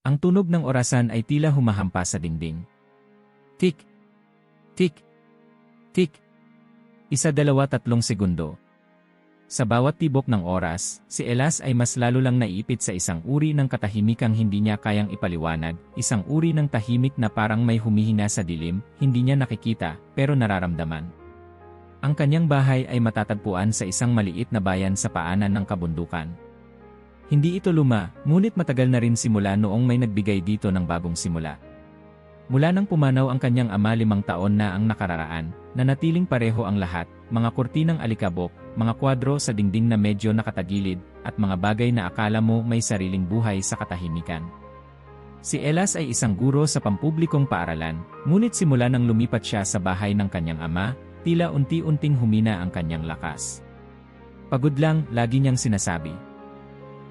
Ang tunog ng orasan ay tila humahampas sa dingding. Tik, tik, tik. 1, 2, 3 segundo. Sa bawat tibok ng oras, si Elas ay mas lalo lang naiipit sa isang uri ng katahimikang hindi niya kayang ipaliwanag, isang uri ng tahimik na parang may humihina sa dilim, hindi niya nakikita, pero nararamdaman. Ang kanyang bahay ay matatagpuan sa isang maliit na bayan sa paanan ng kabundukan. Hindi ito luma, ngunit matagal na rin simula noong may nagbigay dito ng bagong simula. Mula nang pumanaw ang kanyang ama 5 taon na ang nakararaan, nanatiling pareho ang lahat, mga kurtinang alikabok, mga kwadro sa dingding na medyo nakatagilid, at mga bagay na akala mo may sariling buhay sa katahimikan. Si Elas ay isang guro sa pampublikong paaralan, ngunit simula nang lumipat siya sa bahay ng kanyang ama, tila unti-unting humina ang kanyang lakas. Pagod lang, lagi niyang sinasabi.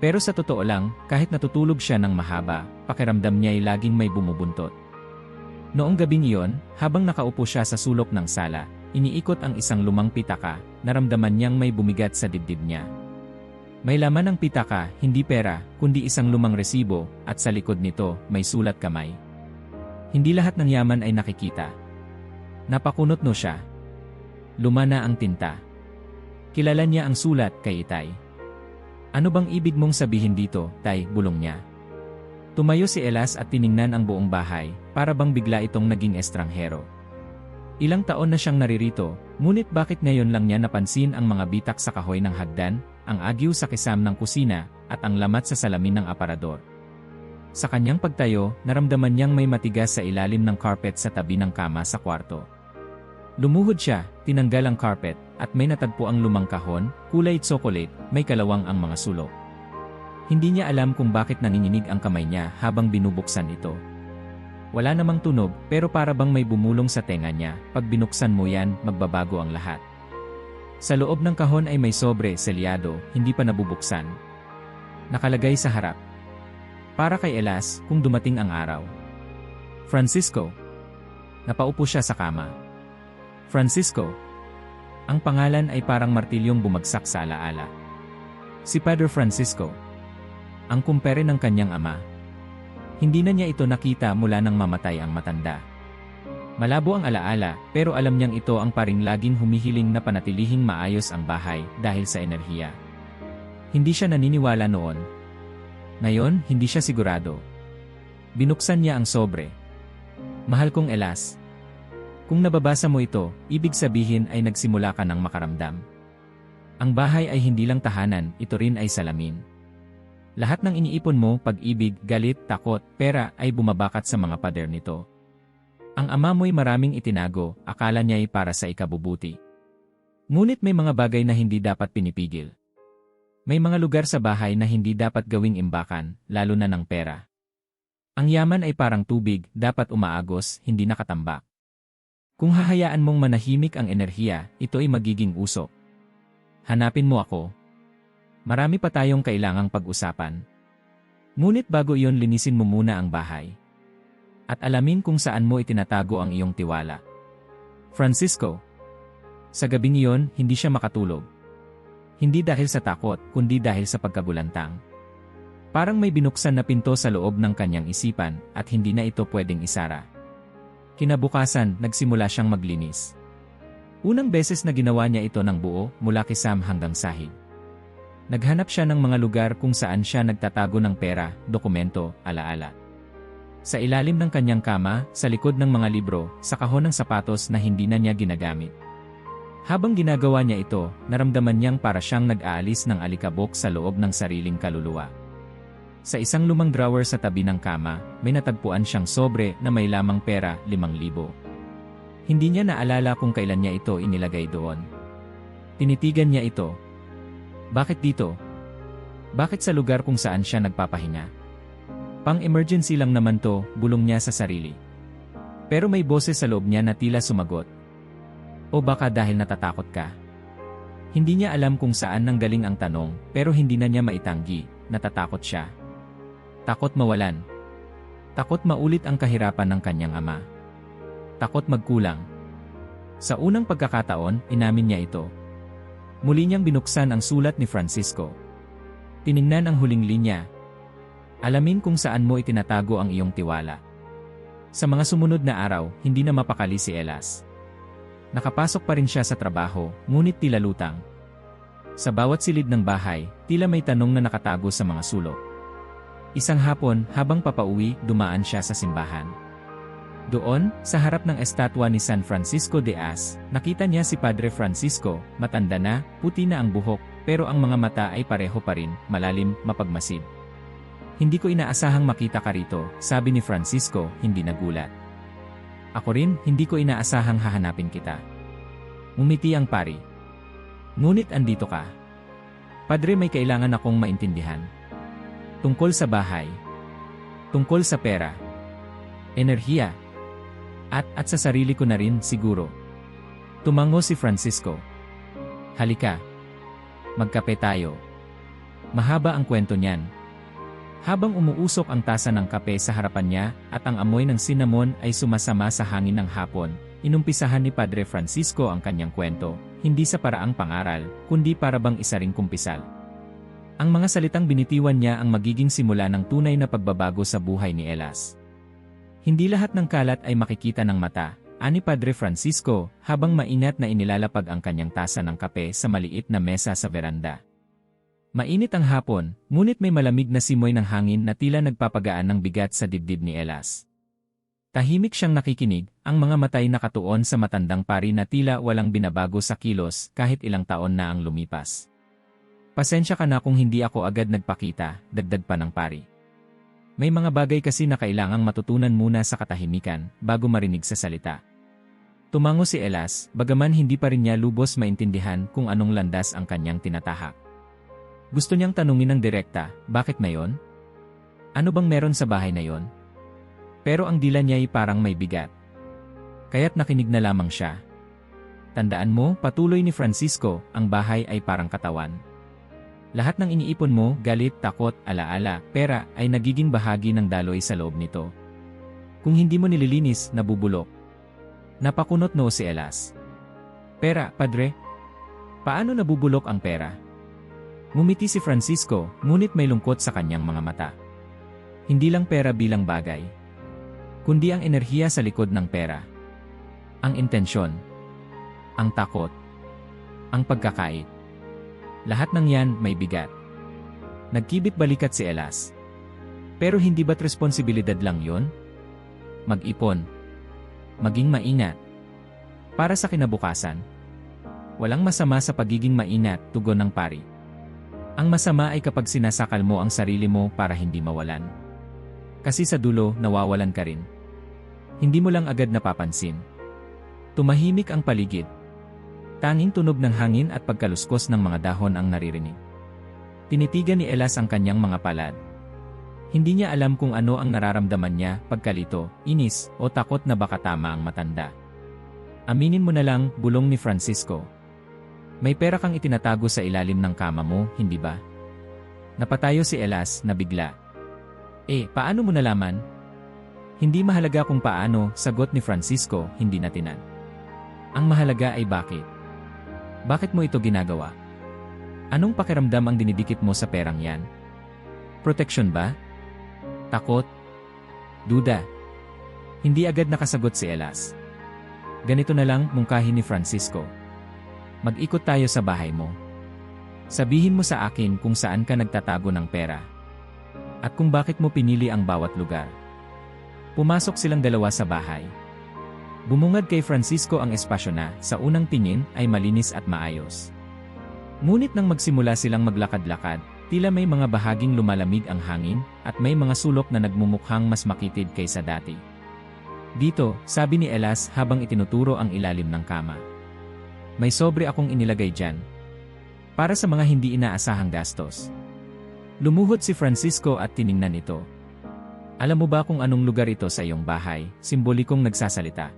Pero sa totoo lang, kahit natutulog siya ng mahaba, pakiramdam niya ay laging may bumubuntot. Noong gabing iyon, habang nakaupo siya sa sulok ng sala, iniikot ang isang lumang pitaka, naramdaman niyang may bumigat sa dibdib niya. May laman ng pitaka, hindi pera, kundi isang lumang resibo, at sa likod nito, may sulat kamay. Hindi lahat ng yaman ay nakikita. Napakunot no siya. Luma na ang tinta. Kilala niya ang sulat kay Itay. Ano bang ibig mong sabihin dito, Tay? Bulong niya. Tumayo si Elas at tiningnan ang buong bahay, para bang bigla itong naging estranghero. Ilang taon na siyang naririto, ngunit bakit ngayon lang niya napansin ang mga bitak sa kahoy ng hagdan, ang agyo sa kisam ng kusina, at ang lamat sa salamin ng aparador. Sa kanyang pagtayo, naramdaman niyang may matigas sa ilalim ng carpet sa tabi ng kama sa kwarto. Lumuhod siya, tinanggal ang carpet, at may natagpo ang lumang kahon, kulay tsokolate, may kalawang ang mga sulok. Hindi niya alam kung bakit nanginginig ang kamay niya habang binubuksan ito. Wala namang tunog, pero para bang may bumulong sa tenga niya, pag binuksan mo yan, magbabago ang lahat. Sa loob ng kahon ay may sobre, selyado, hindi pa nabubuksan. Nakalagay sa harap. Para kay Elas, kung dumating ang araw. Francisco. Napaupo siya sa kama. Francisco. Ang pangalan ay parang martilyong bumagsak sa alaala. Si Padre Francisco. Ang kumpare ng kanyang ama. Hindi na niya ito nakita mula nang mamatay ang matanda. Malabo ang alaala, pero alam niyang ito ang paring laging humihiling na panatilihing maayos ang bahay dahil sa enerhiya. Hindi siya naniniwala noon. Ngayon, hindi siya sigurado. Binuksan niya ang sobre. Mahal kong Elas. Kung nababasa mo ito, ibig sabihin ay nagsimula ka ng makaramdam. Ang bahay ay hindi lang tahanan, ito rin ay salamin. Lahat ng iniipon mo, pag-ibig, galit, takot, pera, ay bumabakat sa mga pader nito. Ang ama mo'y maraming itinago, akala niya'y para sa ikabubuti. Ngunit may mga bagay na hindi dapat pinipigil. May mga lugar sa bahay na hindi dapat gawing imbakan, lalo na ng pera. Ang yaman ay parang tubig, dapat umaagos, hindi nakatambak. Kung hahayaan mong manahimik ang enerhiya, ito ay magiging usok. Hanapin mo ako. Marami pa tayong kailangang pag-usapan. Ngunit bago iyon, linisin mo muna ang bahay. At alamin kung saan mo itinatago ang iyong tiwala. Francisco. Sa gabing iyon, hindi siya makatulog. Hindi dahil sa takot, kundi dahil sa pagkagulantang. Parang may binuksan na pinto sa loob ng kanyang isipan, at hindi na ito pwedeng isara. Kinabukasan, nagsimula siyang maglinis. Unang beses na ginawa niya ito ng buo, mula kisam hanggang sahig. Naghanap siya ng mga lugar kung saan siya nagtatago ng pera, dokumento, alaala. Sa ilalim ng kanyang kama, sa likod ng mga libro, sa kahon ng sapatos na hindi na niya ginagamit. Habang ginagawa niya ito, naramdaman niyang para siyang nag-aalis ng alikabok sa loob ng sariling kaluluwa. Sa isang lumang drawer sa tabi ng kama, may natagpuan siyang sobre na may lamang pera, 5,000. Hindi niya naalala kung kailan niya ito inilagay doon. Tinitigan niya ito. Bakit dito? Bakit sa lugar kung saan siya nagpapahinga? Pang-emergency lang naman to, bulong niya sa sarili. Pero may boses sa loob niya na tila sumagot. O baka dahil natatakot ka? Hindi niya alam kung saan nanggaling ang tanong, pero hindi na niya maitanggi, natatakot siya. Takot mawalan. Takot maulit ang kahirapan ng kanyang ama. Takot magkulang. Sa unang pagkakataon, inamin niya ito. Muli niyang binuksan ang sulat ni Francisco. Tiningnan ang huling linya. Alamin kung saan mo itinatago ang iyong tiwala. Sa mga sumunod na araw, hindi na mapakali si Elas. Nakapasok pa rin siya sa trabaho, ngunit tila lutang. Sa bawat silid ng bahay, tila may tanong na nakatago sa mga sulok. Isang hapon, habang papauwi, dumaan siya sa simbahan. Doon, sa harap ng estatwa ni San Francisco de Asís, nakita niya si Padre Francisco, matanda na, puti na ang buhok, pero ang mga mata ay pareho pa rin, malalim, mapagmasid. Hindi ko inaasahang makita ka rito, sabi ni Francisco, hindi nagulat. Ako rin, hindi ko inaasahang hahanapin kita. Ngumiti ang pari. Ngunit andito ka. Padre, may kailangan akong maintindihan. Tungkol sa bahay. Tungkol sa pera. Enerhiya. At sa sarili ko na rin, siguro. Tumango si Francisco. Halika. Magkape tayo. Mahaba ang kwento niyan. Habang umuusok ang tasa ng kape sa harapan niya at ang amoy ng cinnamon ay sumasama sa hangin ng hapon, inumpisahan ni Padre Francisco ang kanyang kwento, hindi sa paraang pangaral, kundi para bang isa ring kumpisal. Ang mga salitang binitiwan niya ang magiging simula ng tunay na pagbabago sa buhay ni Elas. Hindi lahat ng kalat ay makikita ng mata, ani Padre Francisco, habang mainat na inilalapag ang kanyang tasa ng kape sa maliit na mesa sa veranda. Mainit ang hapon, ngunit may malamig na simoy ng hangin na tila nagpapagaan ng bigat sa dibdib ni Elas. Tahimik siyang nakikinig, ang mga matay nakatuon sa matandang pari na tila walang binabago sa kilos kahit ilang taon na ang lumipas. Pasensya ka na kung hindi ako agad nagpakita, dagdag pa ng pari. May mga bagay kasi na kailangang matutunan muna sa katahimikan bago marinig sa salita. Tumango si Elas, bagaman hindi pa rin niya lubos maintindihan kung anong landas ang kanyang tinatahak. Gusto niyang tanungin ng direkta, bakit ngayon? Ano bang meron sa bahay na yon? Pero ang dila niya ay parang may bigat. Kaya't nakinig na lamang siya. Tandaan mo, patuloy ni Francisco, ang bahay ay parang katawan. Lahat ng iniipon mo, galit, takot, alaala, pera, ay nagiging bahagi ng daloy sa loob nito. Kung hindi mo nililinis, nabubulok. Napakunot no si Elas. Pera, padre? Paano nabubulok ang pera? Ngumiti si Francisco, ngunit may lungkot sa kanyang mga mata. Hindi lang pera bilang bagay, kundi ang enerhiya sa likod ng pera. Ang intensyon, ang takot, ang pagkakait. Lahat ng yan may bigat. Nagkibit balikat si Elas. Pero hindi ba't responsibilidad lang yon? Mag-ipon. Maging maingat. Para sa kinabukasan. Walang masama sa pagiging mainat, tugon ng pari. Ang masama ay kapag sinasakal mo ang sarili mo para hindi mawalan. Kasi sa dulo, nawawalan ka rin. Hindi mo lang agad napapansin. Tumahimik ang paligid. Tanging tunog ng hangin at pagkaluskos ng mga dahon ang naririnig. Tinitigan ni Elas ang kanyang mga palad. Hindi niya alam kung ano ang nararamdaman niya, pagkalito, inis, o takot na baka tama ang matanda. Aminin mo na lang, bulong ni Francisco. May pera kang itinatago sa ilalim ng kama mo, hindi ba? Napatayo si Elas na bigla. Paano mo nalaman? Hindi mahalaga kung paano, sagot ni Francisco, hindi natinan. Ang mahalaga ay bakit. Bakit mo ito ginagawa? Anong pakiramdam ang dinidikit mo sa perang yan? Proteksyon ba? Takot? Duda? Hindi agad nakasagot si Elas. Ganito na lang, mungkahi ni Francisco. Mag-ikot tayo sa bahay mo. Sabihin mo sa akin kung saan ka nagtatago ng pera. At kung bakit mo pinili ang bawat lugar. Pumasok silang dalawa sa bahay. Bumungad kay Francisco ang espasyo na, sa unang tingin, ay malinis at maayos. Ngunit nang magsimula silang maglakad-lakad, tila may mga bahaging lumalamig ang hangin, at may mga sulok na nagmumukhang mas makitid kaysa dati. Dito, sabi ni Elas habang itinuturo ang ilalim ng kama. May sobre akong inilagay dyan. Para sa mga hindi inaasahang gastos. Lumuhod si Francisco at tiningnan ito. Alam mo ba kung anong lugar ito sa iyong bahay, simbolikong nagsasalita?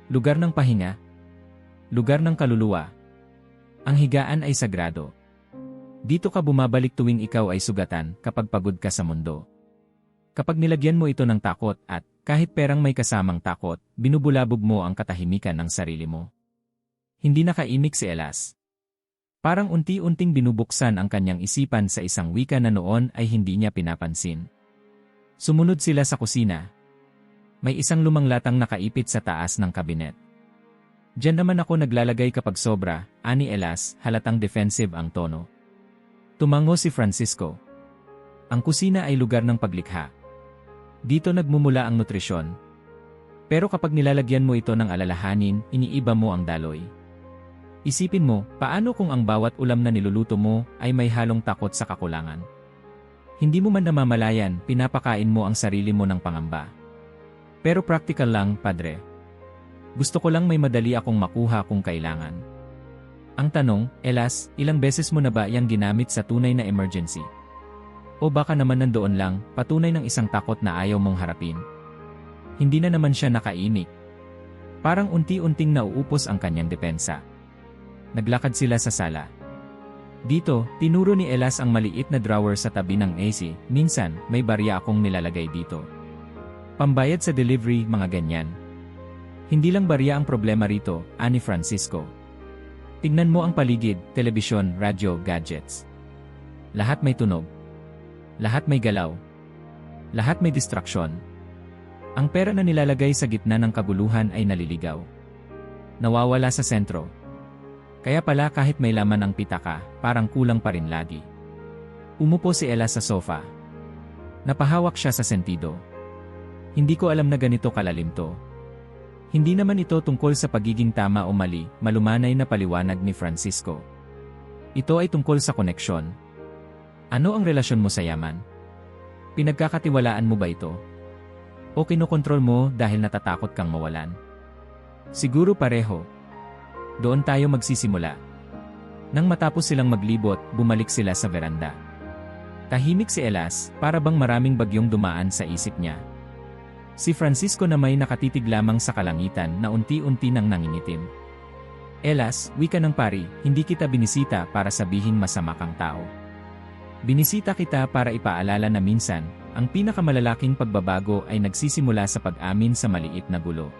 Lugar ng pahinga? Lugar ng kaluluwa? Ang higaan ay sagrado. Dito ka bumabalik tuwing ikaw ay sugatan kapag pagod ka sa mundo. Kapag nilagyan mo ito ng takot at, kahit perang may kasamang takot, binubulabog mo ang katahimikan ng sarili mo. Hindi nakaimik si Elas. Parang unti-unting binubuksan ang kanyang isipan sa isang wika na noon ay hindi niya pinapansin. Sumunod sila sa kusina. May isang lumang latang nakaipit sa taas ng kabinet. Diyan naman ako naglalagay kapag sobra, ani Elas, halatang defensive ang tono. Tumango si Francisco. Ang kusina ay lugar ng paglikha. Dito nagmumula ang nutrisyon. Pero kapag nilalagyan mo ito ng alalahanin, iniiba mo ang daloy. Isipin mo, paano kung ang bawat ulam na niluluto mo ay may halong takot sa kakulangan? Hindi mo man namamalayan, pinapakain mo ang sarili mo ng pangamba. Pero practical lang, padre. Gusto ko lang may madali akong makuha kung kailangan. Ang tanong, Elas, ilang beses mo na ba yang ginamit sa tunay na emergency? O baka naman nandoon lang, patunay ng isang takot na ayaw mong harapin. Hindi na naman siya nakaimik. Parang unti-unting nauupos ang kanyang depensa. Naglakad sila sa sala. Dito, tinuro ni Elas ang maliit na drawer sa tabi ng AC. Minsan, may barya akong nilalagay dito. Pambayad sa delivery, mga ganyan. Hindi lang barya ang problema rito, ani Francisco. Tingnan mo ang paligid, telebisyon, radyo, gadgets. Lahat may tunog. Lahat may galaw. Lahat may distraksyon. Ang pera na nilalagay sa gitna ng kaguluhan ay naliligaw. Nawawala sa sentro. Kaya pala kahit may laman ang pitaka, parang kulang pa rin lagi. Umupo si Ella sa sofa. Napahawak siya sa sentido. Hindi ko alam na ganito kalalim to. Hindi naman ito tungkol sa pagiging tama o mali, malumanay na paliwanag ni Francisco. Ito ay tungkol sa koneksyon. Ano ang relasyon mo sa yaman? Pinagkakatiwalaan mo ba ito? O kinokontrol mo dahil natatakot kang mawalan? Siguro pareho. Doon tayo magsisimula. Nang matapos silang maglibot, bumalik sila sa veranda. Tahimik si Elas, para bang maraming bagyong dumaan sa isip niya. Si Francisco na may nakatitig lamang sa kalangitan na unti-unti nang nangingitim. Elas, wika ng pari, hindi kita binisita para sabihin masama kang tao. Binisita kita para ipaalala na minsan, ang pinakamalalaking pagbabago ay nagsisimula sa pag-amin sa maliit na gulo.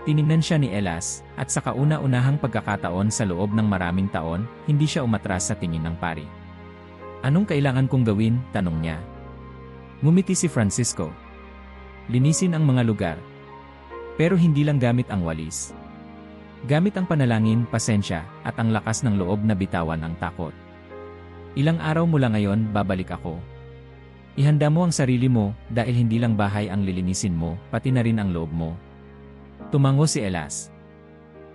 Tiningnan siya ni Elas, at sa kauna-unahang pagkakataon sa loob ng maraming taon, hindi siya umatras sa tingin ng pari. Anong kailangan kong gawin? Tanong niya. Ngumiti si Francisco. Linisin ang mga lugar. Pero hindi lang gamit ang walis. Gamit ang panalangin, pasensya, at ang lakas ng loob na bitawan ang takot. Ilang araw mula ngayon, babalik ako. Ihanda mo ang sarili mo, dahil hindi lang bahay ang lilinisin mo, pati na rin ang loob mo. Tumango si Elas.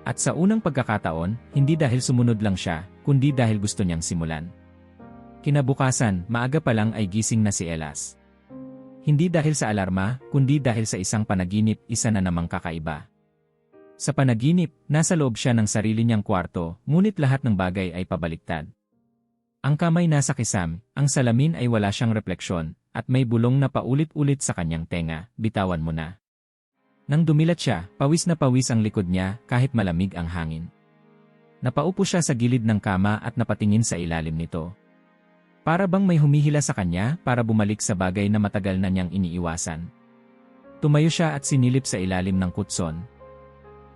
At sa unang pagkakataon, hindi dahil sumunod lang siya, kundi dahil gusto niyang simulan. Kinabukasan, maaga pa lang ay gising na si Elas. Hindi dahil sa alarma, kundi dahil sa isang panaginip, isa na namang kakaiba. Sa panaginip, nasa loob siya ng sarili niyang kwarto, ngunit lahat ng bagay ay pabaliktad. Ang kamay nasa kisam, ang salamin ay wala siyang refleksyon, at may bulong na paulit-ulit sa kanyang tenga, bitawan mo na. Nang dumilat siya, pawis na pawis ang likod niya kahit malamig ang hangin. Napaupo siya sa gilid ng kama at napatingin sa ilalim nito. Para bang may humihila sa kanya para bumalik sa bagay na matagal na niyang iniiwasan. Tumayo siya at sinilip sa ilalim ng kutson.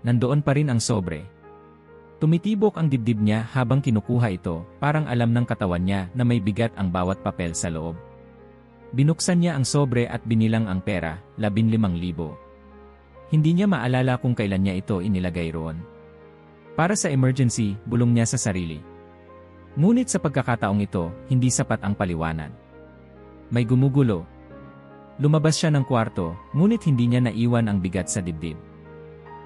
Nandoon pa rin ang sobre. Tumitibok ang dibdib niya habang kinukuha ito, parang alam ng katawan niya na may bigat ang bawat papel sa loob. Binuksan niya ang sobre at binilang ang pera, 15,000. Hindi niya maalala kung kailan niya ito inilagay roon. Para sa emergency, bulong niya sa sarili. Ngunit sa pagkakataong ito, hindi sapat ang paliwanag. May gumugulo. Lumabas siya ng kwarto, ngunit hindi niya naiwan ang bigat sa dibdib.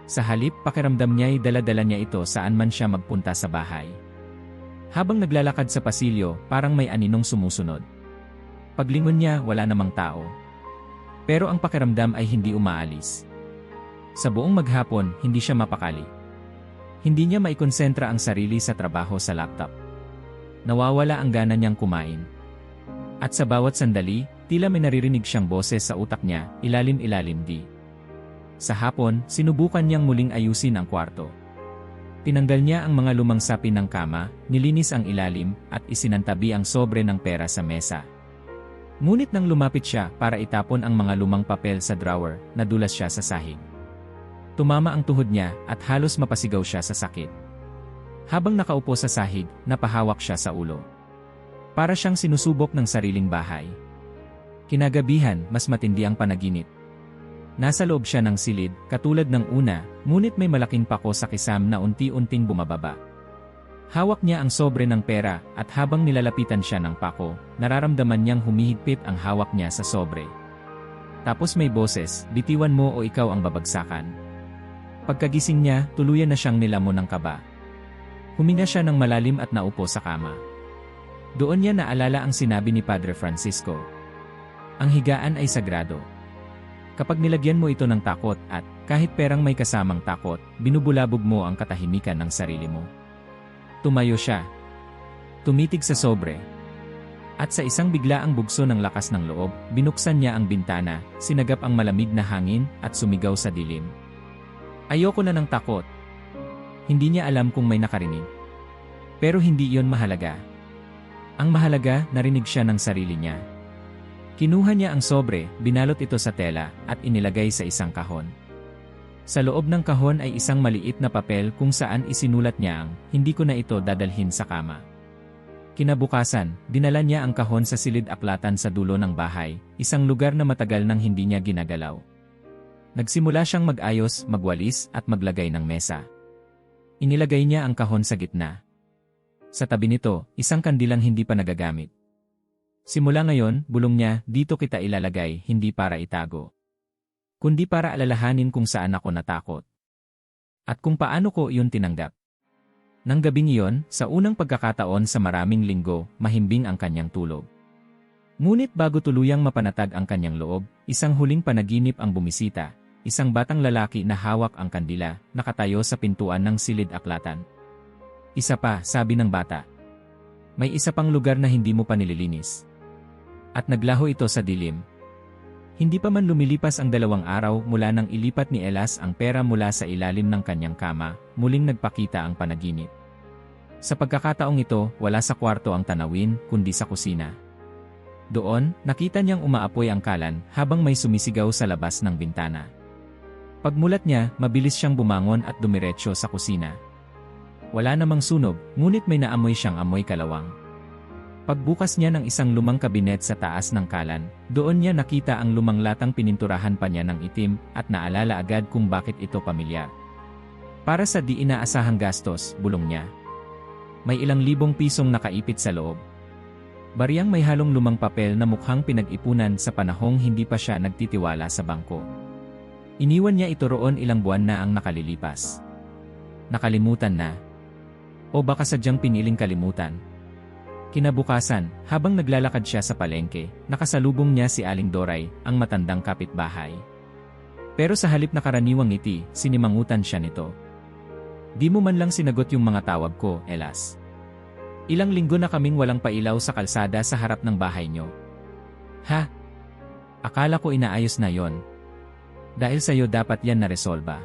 Sa halip, pakiramdam niya'y dala-dala niya ito saan man siya magpunta sa bahay. Habang naglalakad sa pasilyo, parang may aninong sumusunod. Paglingon niya, wala namang tao. Pero ang pakiramdam ay hindi umaalis. Sa buong maghapon, hindi siya mapakali. Hindi niya maikonsentra ang sarili sa trabaho sa laptop. Nawawala ang gana niyang kumain. At sa bawat sandali, tila may naririnig siyang boses sa utak niya, ilalim-ilalim di. Sa hapon, sinubukan niyang muling ayusin ang kwarto. Tinanggal niya ang mga lumang sapin ng kama, nilinis ang ilalim, at isinantabi ang sobre ng pera sa mesa. Ngunit nang lumapit siya para itapon ang mga lumang papel sa drawer, nadulas siya sa sahig. Tumama ang tuhod niya at halos mapasigaw siya sa sakit. Habang nakaupo sa sahig, napahawak siya sa ulo. Para siyang sinusubok ng sariling bahay. Kinagabihan, mas matindi ang panaginip. Nasa loob siya ng silid, katulad ng una, ngunit may malaking pako sa kisam na unti-unting bumababa. Hawak niya ang sobre ng pera, at habang nilalapitan siya ng pako, nararamdaman niyang humihigpit ang hawak niya sa sobre. Tapos may boses, bitiwan mo o ikaw ang babagsakan. Pagkagising niya, tuluyan na siyang nilamon ng kaba. Huminga siya ng malalim at naupo sa kama. Doon niya naalala ang sinabi ni Padre Francisco. Ang higaan ay sagrado. Kapag nilagyan mo ito ng takot at, kahit perang may kasamang takot, binubulabog mo ang katahimikan ng sarili mo. Tumayo siya. Tumitig sa sobre. At sa isang biglaang bugso ng lakas ng loob, binuksan niya ang bintana, sinagap ang malamig na hangin, at sumigaw sa dilim. Ayoko na ng takot. Hindi niya alam kung may nakarinig. Pero hindi iyon mahalaga. Ang mahalaga, narinig siya ng sarili niya. Kinuha niya ang sobre, binalot ito sa tela, at inilagay sa isang kahon. Sa loob ng kahon ay isang maliit na papel kung saan isinulat niya ang, hindi ko na ito dadalhin sa kama. Kinabukasan, dinala niya ang kahon sa silid-aklatan sa dulo ng bahay, isang lugar na matagal nang hindi niya ginagalaw. Nagsimula siyang mag-ayos, magwalis, at maglagay ng mesa. Inilagay niya ang kahon sa gitna. Sa tabi nito, isang kandilang hindi pa nagagamit. Simula ngayon, bulong niya, dito kita ilalagay, hindi para itago, kundi para alalahanin kung saan ako natakot. At kung paano ko iyon tinanggap. Nang gabing iyon, sa unang pagkakataon sa maraming linggo, mahimbing ang kanyang tulog. Ngunit bago tuluyang mapanatag ang kanyang loob, isang huling panaginip ang bumisita, isang batang lalaki na hawak ang kandila, nakatayo sa pintuan ng silid-aklatan. Isa pa, sabi ng bata. May isa pang lugar na hindi mo pa nililinis. At naglaho ito sa dilim. Hindi pa man lumilipas ang 2 araw mula nang ilipat ni Elas ang pera mula sa ilalim ng kanyang kama, muling nagpakita ang panaginip. Sa pagkakataong ito, wala sa kwarto ang tanawin, kundi sa kusina. Doon, nakita niyang umaapoy ang kalan habang may sumisigaw sa labas ng bintana. Pagmulat niya, mabilis siyang bumangon at dumiretso sa kusina. Wala namang sunog, ngunit may naamoy siyang amoy kalawang. Pagbukas niya ng isang lumang kabinet sa taas ng kalan, doon niya nakita ang lumang latang pininturahan pa niya ng itim at naalala agad kung bakit ito pamilyar. Para sa di inaasahang gastos, bulong niya. May ilang libong pisong nakaipit sa loob. Bariyang may halong lumang papel na mukhang pinag-ipunan sa panahong hindi pa siya nagtitiwala sa bangko. Iniwan niya ito roon ilang buwan na ang nakalilipas. Nakalimutan na. O baka sadyang piniling kalimutan. Kinabukasan, habang naglalakad siya sa palengke, nakasalubong niya si Aling Doray, ang matandang kapitbahay. Pero sa halip na karaniwang ngiti, sinimangutan siya nito. Di mo man lang sinagot yung mga tawag ko, Elas. Ilang linggo na kaming walang pailaw sa kalsada sa harap ng bahay niyo. Ha? Akala ko inaayos na yon. Dahil sa'yo dapat yan naresolba.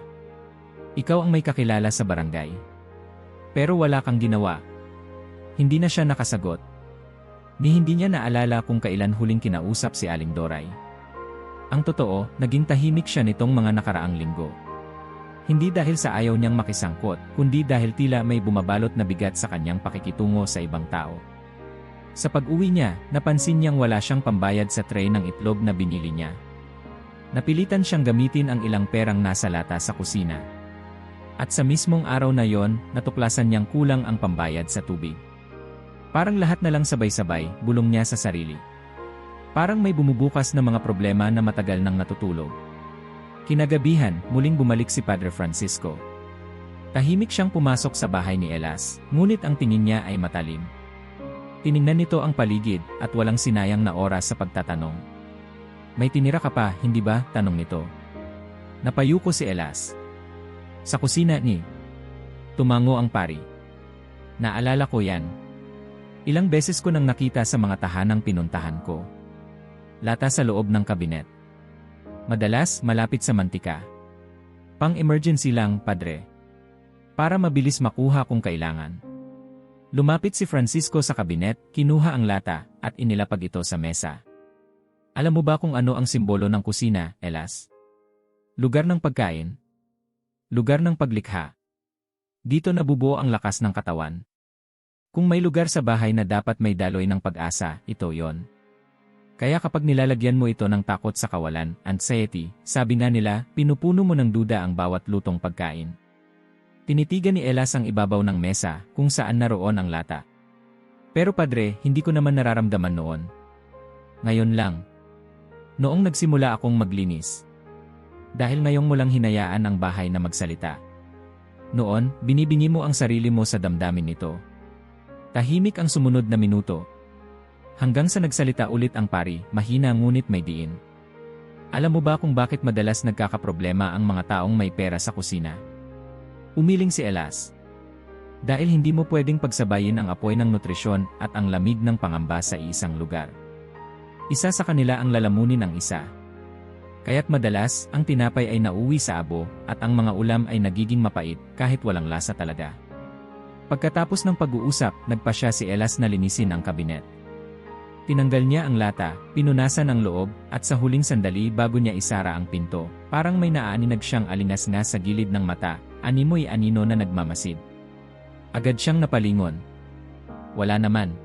Ikaw ang may kakilala sa barangay. Pero wala kang ginawa. Hindi na siya nakasagot. Hindi niya naalala kung kailan huling kinausap si Aling Doray. Ang totoo, naging tahimik siya nitong mga nakaraang linggo. Hindi dahil sa ayaw niyang makisangkot, kundi dahil tila may bumabalot na bigat sa kanyang pakikitungo sa ibang tao. Sa pag-uwi niya, napansin niyang wala siyang pambayad sa tray ng itlog na binili niya. Napilitan siyang gamitin ang ilang perang nasa lata sa kusina. At sa mismong araw na yon, natuklasan niyang kulang ang pambayad sa tubig. Parang lahat na lang sabay-sabay, bulong niya sa sarili. Parang may bumubukas na mga problema na matagal nang natutulog. Kinagabihan, muling bumalik si Padre Francisco. Tahimik siyang pumasok sa bahay ni Elas, ngunit ang tingin niya ay matalim. Tiningnan nito ang paligid, at walang sinayang na oras sa pagtatanong. May tinira ka pa, hindi ba? Tanong nito. Napayuko si Elas. Sa kusina ni. Tumango ang pari. Naalala ko yan. Ilang beses ko nang nakita sa mga tahanang pinuntahan ko. Lata sa loob ng kabinet. Madalas, malapit sa mantika. Pang-emergency lang, Padre. Para mabilis makuha kung kailangan. Lumapit si Francisco sa kabinet, kinuha ang lata, at inilapag ito sa mesa. Alam mo ba kung ano ang simbolo ng kusina, Elas? Lugar ng pagkain. Lugar ng paglikha. Dito nabubuo ang lakas ng katawan. Kung may lugar sa bahay na dapat may daloy ng pag-asa, ito yon. Kaya kapag nilalagyan mo ito ng takot sa kawalan, anxiety, sabi nga nila, pinupuno mo ng duda ang bawat lutong pagkain. Tinitigan ni Elas ang ibabaw ng mesa kung saan naroon ang lata. Pero padre, hindi ko naman nararamdaman noon. Ngayon lang. Noong nagsimula akong maglinis. Dahil ngayong mo lang hinayaan ang bahay na magsalita. Noon, binibingi mo ang sarili mo sa damdamin nito. Tahimik ang sumunod na minuto. Hanggang sa nagsalita ulit ang pari, mahina ngunit may diin. Alam mo ba kung bakit madalas nagkakaproblema ang mga taong may pera sa kusina? Umiling si Elas. Dahil hindi mo pwedeng pagsabayin ang apoy ng nutrisyon at ang lamig ng pangamba sa isang lugar. Isa sa kanila ang lalamunin ang isa. Kaya't madalas, ang tinapay ay nauwi sa abo at ang mga ulam ay nagiging mapait kahit walang lasa talaga. Pagkatapos ng pag-uusap, nagpasya si Elas na linisin ang kabinet. Tinanggal niya ang lata, pinunasan ang loob, at sa huling sandali bago niya isara ang pinto, parang may naaaninag siyang alingas-ngas sa gilid ng mata, animoy anino na nagmamasid. Agad siyang napalingon. Wala naman.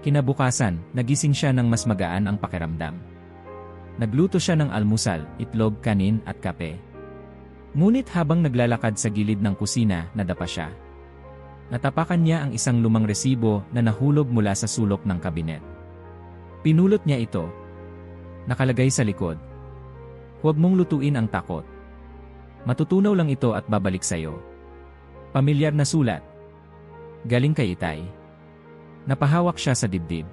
Kinabukasan, nagising siya ng mas magaan ang pakiramdam. Nagluto siya ng almusal, itlog, kanin at kape. Ngunit habang naglalakad sa gilid ng kusina, nadapa siya. Natapakan niya ang isang lumang resibo na nahulog mula sa sulok ng kabinet. Pinulot niya ito. Nakalagay sa likod. Huwag mong lutuin ang takot. Matutunaw lang ito at babalik sa'yo. Pamilyar na sulat. Galing kay Itay. Napahawak siya sa dibdib.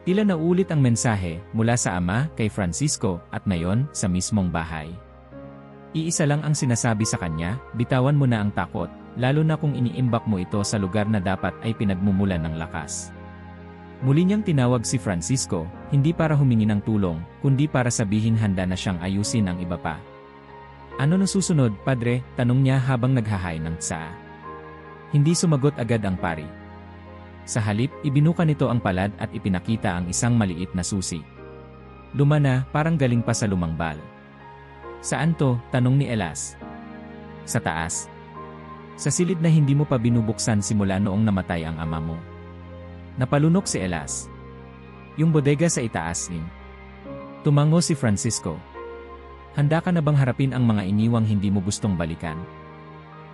Tila naulit ang mensahe mula sa ama kay Francisco at ngayon sa mismong bahay. Iisa lang ang sinasabi sa kanya, bitawan mo na ang takot, lalo na kung iniimbak mo ito sa lugar na dapat ay pinagmumulan ng lakas. Muli niyang tinawag si Francisco, hindi para humingi ng tulong, kundi para sabihin handa na siyang ayusin ang iba pa. Ano na susunod, padre? Tanong niya habang naghahay ng tsaa. Hindi sumagot agad ang pari. Sa halip, ibinuka nito ang palad at ipinakita ang isang maliit na susi. Luma na, parang galing pa sa lumang bal. Saan to? Tanong ni Elas. Sa taas. Sa silid na hindi mo pa binubuksan simula noong namatay ang ama mo. Napalunok si Elas. Yung bodega sa itaas din. Tumango si Francisco. Handa ka na bang harapin ang mga iniwang hindi mo gustong balikan?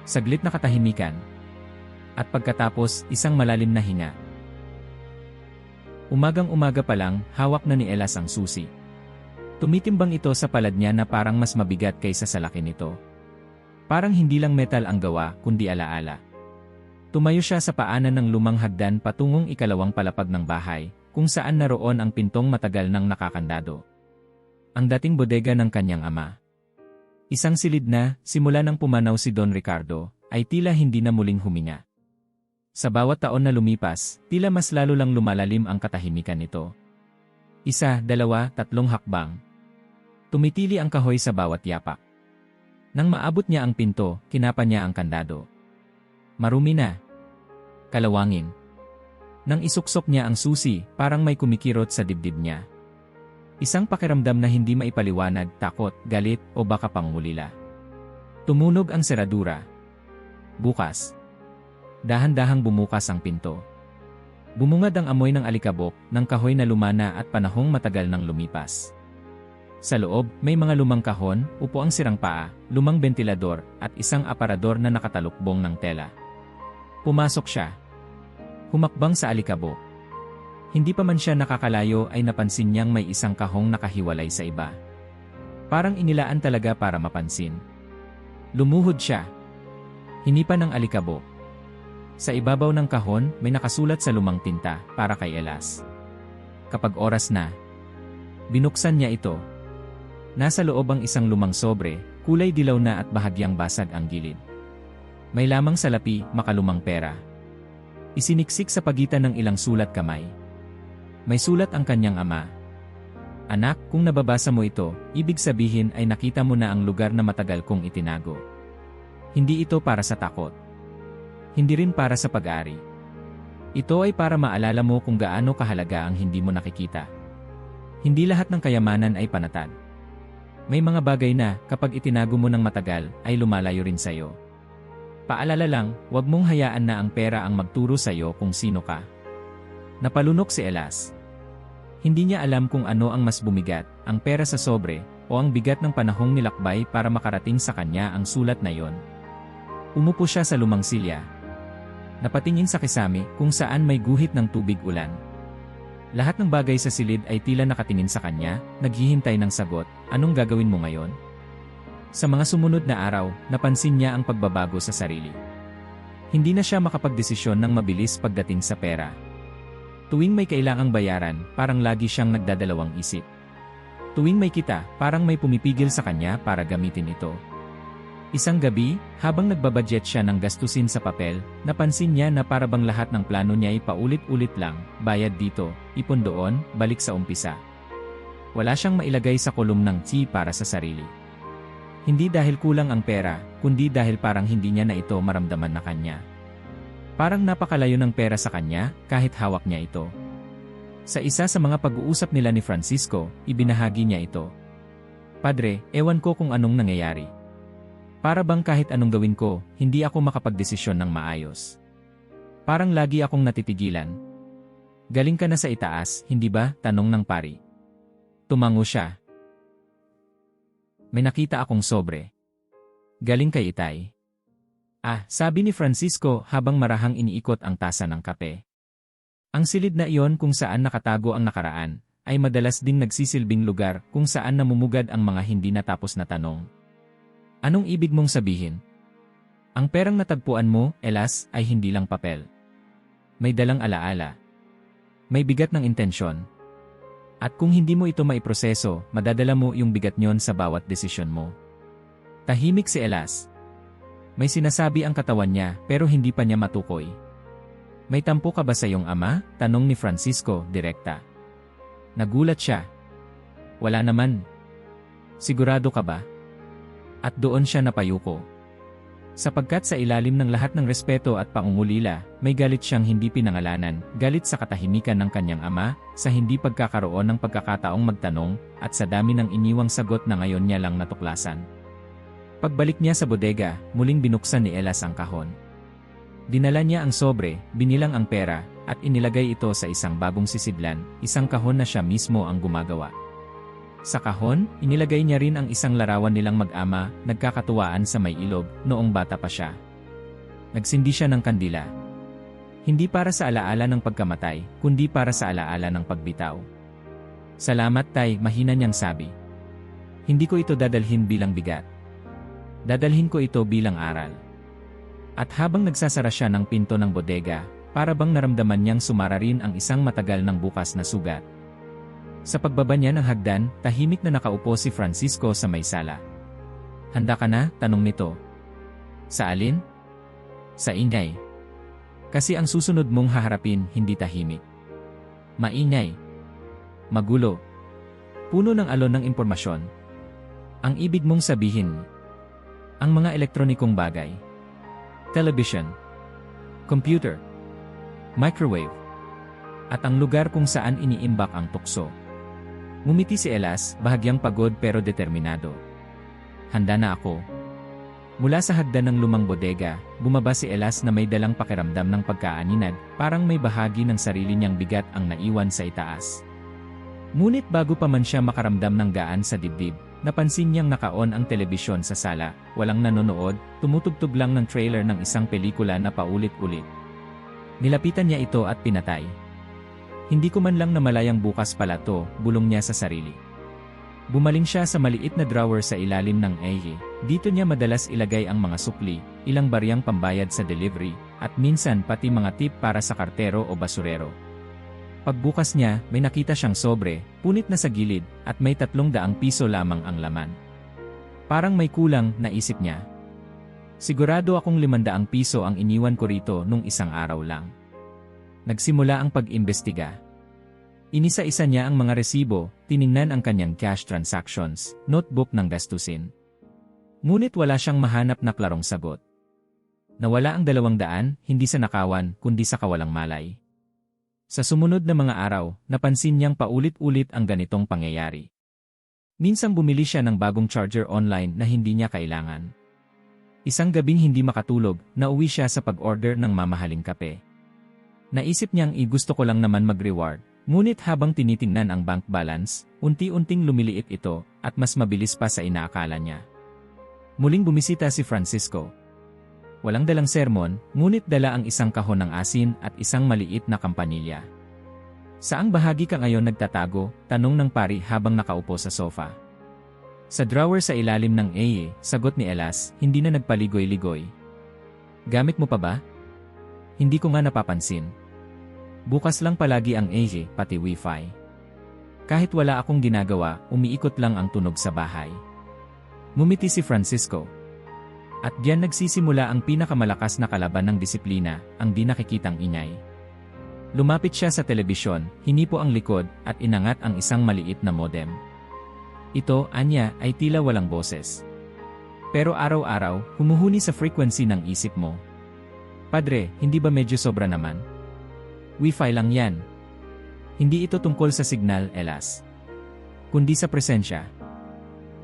Saglit na katahimikan. At pagkatapos, isang malalim na hinga. Umagang-umaga pa lang, hawak na ni Elas ang susi. Tumitimbang ito sa palad niya na parang mas mabigat kaysa sa laki nito. Parang hindi lang metal ang gawa, kundi alaala. Tumayo siya sa paanan ng lumang hagdan patungong ikalawang palapag ng bahay, kung saan naroon ang pintong matagal ng nakakandado. Ang dating bodega ng kanyang ama. Isang silid na, simula nang pumanaw si Don Ricardo, ay tila hindi na muling huminga. Sa bawat taon na lumipas, tila mas lalo lang lumalalim ang katahimikan nito. Isa, dalawa, tatlong hakbang. Tumitili ang kahoy sa bawat yapak. Nang maabot niya ang pinto, kinapa niya ang kandado. Marumi na. Kalawangin. Nang isuksok niya ang susi, parang may kumikirot sa dibdib niya. Isang pakiramdam na hindi maipaliwanag, takot, galit, o baka pangulila. Tumunog ang seradura. Bukas. Dahan-dahang bumukas ang pinto. Bumungad ang amoy ng alikabok, ng kahoy na lumana at panahong matagal nang lumipas. Sa loob, may mga lumang kahon, upuang sirang paa, lumang bentilador, at isang aparador na nakatalukbong ng tela. Pumasok siya. Humakbang sa alikabok. Hindi pa man siya nakakalayo ay napansin niyang may isang kahong nakahiwalay sa iba. Parang inilaan talaga para mapansin. Lumuhod siya. Hinipa ng alikabok. Sa ibabaw ng kahon, may nakasulat sa lumang tinta, para kay Elas. Kapag oras na, binuksan niya ito. Nasa loob ang isang lumang sobre, kulay dilaw na at bahagyang basag ang gilid. May lamang salapi, makalumang pera. Isiniksik sa pagitan ng ilang sulat kamay. May sulat ang kanyang ama. Anak, kung nababasa mo ito, ibig sabihin ay nakita mo na ang lugar na matagal kong itinago. Hindi ito para sa takot. Hindi rin para sa pag-aari. Ito ay para maalala mo kung gaano kahalaga ang hindi mo nakikita. Hindi lahat ng kayamanan ay panatag. May mga bagay na, kapag itinago mo ng matagal, ay lumalayo rin sa'yo. Paalala lang, huwag mong hayaan na ang pera ang magturo sa'yo kung sino ka. Napalunok si Elas. Hindi niya alam kung ano ang mas bumigat, ang pera sa sobre, o ang bigat ng panahong nilakbay para makarating sa kanya ang sulat na yon. Umupo siya sa lumang silya. Napatingin sa kisame kung saan may guhit ng tubig ulan. Lahat ng bagay sa silid ay tila nakatingin sa kanya, naghihintay ng sagot, anong gagawin mo ngayon? Sa mga sumunod na araw, napansin niya ang pagbabago sa sarili. Hindi na siya makapagdesisyon ng mabilis pagdating sa pera. Tuwing may kailangang bayaran, parang lagi siyang nagdadalawang isip. Tuwing may kita, parang may pumipigil sa kanya para gamitin ito. Isang gabi, habang nagbabudget siya ng gastusin sa papel, napansin niya na para bang lahat ng plano niya ay paulit-ulit lang, bayad dito, ipon doon, balik sa umpisa. Wala siyang mailagay sa kolum ng T para sa sarili. Hindi dahil kulang ang pera, kundi dahil parang hindi niya na ito maramdaman na kanya. Parang napakalayo ng pera sa kanya, kahit hawak niya ito. Sa isa sa mga pag-uusap nila ni Francisco, ibinahagi niya ito. Padre, ewan ko kung anong nangyayari. Para bang kahit anong gawin ko, hindi ako makapagdesisyon ng maayos. Parang lagi akong natitigilan. Galing ka na sa itaas, hindi ba? Tanong ng pari. Tumango siya. May nakita akong sobre. Galing kay Itay. Sabi ni Francisco habang marahang iniikot ang tasa ng kape. Ang silid na iyon kung saan nakatago ang nakaraan, ay madalas ding nagsisilbing lugar kung saan namumugad ang mga hindi natapos na tanong. Anong ibig mong sabihin? Ang perang natagpuan mo, Elas, ay hindi lang papel. May dalang alaala. May bigat ng intensyon. At kung hindi mo ito maiproseso, madadala mo yung bigat nyon sa bawat desisyon mo. Tahimik si Elas. May sinasabi ang katawan niya, pero hindi pa niya matukoy. May tampo ka ba sa iyong ama? Tanong ni Francisco, direkta. Nagulat siya. Wala naman. Sigurado ka ba? At doon siya napayuko. Sapagkat sa ilalim ng lahat ng respeto at pangungulila, may galit siyang hindi pinangalanan, galit sa katahimikan ng kanyang ama, sa hindi pagkakaroon ng pagkakataong magtanong, at sa dami ng iniwang sagot na ngayon niya lang natuklasan. Pagbalik niya sa bodega, muling binuksan ni Elas ang kahon. Dinala niya ang sobre, binilang ang pera, at inilagay ito sa isang bagong sisidlan, isang kahon na siya mismo ang gumagawa. Sa kahon, inilagay niya rin ang isang larawan nilang mag-ama, nagkakatuwaan sa may ilog, noong bata pa siya. Nagsindi siya ng kandila. Hindi para sa alaala ng pagkamatay, kundi para sa alaala ng pagbitaw. Salamat tay, mahina niyang sabi. Hindi ko ito dadalhin bilang bigat. Dadalhin ko ito bilang aral. At habang nagsasara siya ng pinto ng bodega, para bang naramdaman niyang sumara rin ang isang matagal ng bukas na sugat. Sa pagbaba niya ng hagdan, tahimik na nakaupo si Francisco sa may sala. Handa ka na? Tanong nito. Sa alin? Sa ingay. Kasi ang susunod mong haharapin, hindi tahimik. Maingay. Magulo. Puno ng alon ng impormasyon. Ang ibig mong sabihin, ang mga elektronikong bagay. Television. Computer. Microwave. At ang lugar kung saan iniimbak ang tukso. Ngumiti si Elas, bahagyang pagod pero determinado. Handa na ako. Mula sa hagdan ng lumang bodega, bumaba si Elas na may dalang pakiramdam ng pagkaaninag, parang may bahagi ng sarili niyang bigat ang naiwan sa itaas. Ngunit bago pa man siya makaramdam ng gaan sa dibdib, napansin niyang naka-on ang telebisyon sa sala, walang nanonood, tumutugtog lang ng trailer ng isang pelikula na paulit-ulit. Nilapitan niya ito at pinatay. Hindi ko man lang namalayang bukas pala to, bulong niya sa sarili. Bumaling siya sa maliit na drawer sa ilalim ng ehe. Dito niya madalas ilagay ang mga supli, ilang baryang pambayad sa delivery, at minsan pati mga tip para sa kartero o basurero. Pagbukas niya, may nakita siyang sobre, punit na sa gilid, at may 300 piso lamang ang laman. Parang may kulang, naisip niya. Sigurado akong 500 piso ang iniwan ko rito nung isang araw lang. Nagsimula ang pag-imbestiga. Inisa-isa niya ang mga resibo, tiningnan ang kanyang cash transactions, notebook ng gastusin. Ngunit wala siyang mahanap na klarong sagot. Nawala ang 200, hindi sa nakawan, kundi sa kawalang malay. Sa sumunod na mga araw, napansin niyang paulit-ulit ang ganitong pangyayari. Minsang bumili siya ng bagong charger online na hindi niya kailangan. Isang gabing hindi makatulog, nauwi siya sa pag-order ng mamahaling kape. Naisip niyang gusto ko lang naman mag-reward, Ngunit habang tinitingnan ang bank balance, unti-unting lumiliit ito at mas mabilis pa sa inaakala niya. Muling bumisita si Francisco. Walang dalang sermon, ngunit dala ang isang kahon ng asin at isang maliit na kampanilya. Saang bahagi ka ngayon nagtatago? Tanong ng pari habang nakaupo sa sofa. Sa drawer sa ilalim ng AE, sagot ni Elas, hindi na nagpaligoy-ligoy. Gamit mo pa ba? Hindi ko nga napapansin. Bukas lang palagi ang AE, pati Wi-Fi. Kahit wala akong ginagawa, umiikot lang ang tunog sa bahay. Ngumiti si Francisco. At diyan nagsisimula ang pinakamalakas na kalaban ng disiplina, ang di nakikitang ingay. Lumapit siya sa telebisyon, hinipo ang likod, at inangat ang isang maliit na modem. Ito, anya, ay tila walang boses. Pero araw-araw, humuhuni sa frequency ng isip mo. Padre, hindi ba medyo sobra naman? Wi-Fi lang yan. Hindi ito tungkol sa signal, Elas. Kundi sa presensya.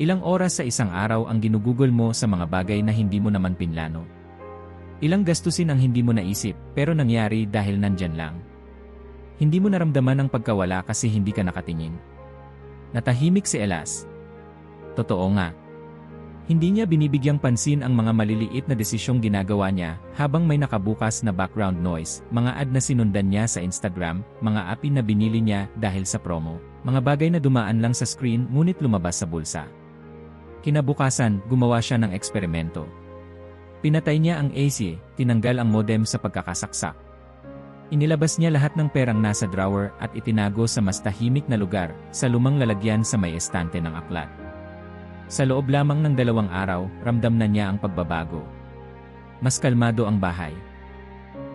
Ilang oras sa isang araw ang ginugugol mo sa mga bagay na hindi mo naman pinlano. Ilang gastusin ang hindi mo naisip, pero nangyari dahil nandyan lang. Hindi mo naramdaman ang pagkawala kasi hindi ka nakatingin. Natahimik si Elas. Totoo nga. Hindi niya binibigyang pansin ang mga maliliit na desisyong ginagawa niya habang may nakabukas na background noise, mga ad na sinundan niya sa Instagram, mga api na binili niya dahil sa promo, mga bagay na dumaan lang sa screen ngunit lumabas sa bulsa. Kinabukasan, gumawa siya ng eksperimento. Pinatay niya ang AC, tinanggal ang modem sa pagkakasaksak. Inilabas niya lahat ng perang nasa drawer at itinago sa mas tahimik na lugar, sa lumang lalagyan sa may estante ng aklat. Sa loob lamang ng 2 araw, ramdam na niya ang pagbabago. Mas kalmado ang bahay.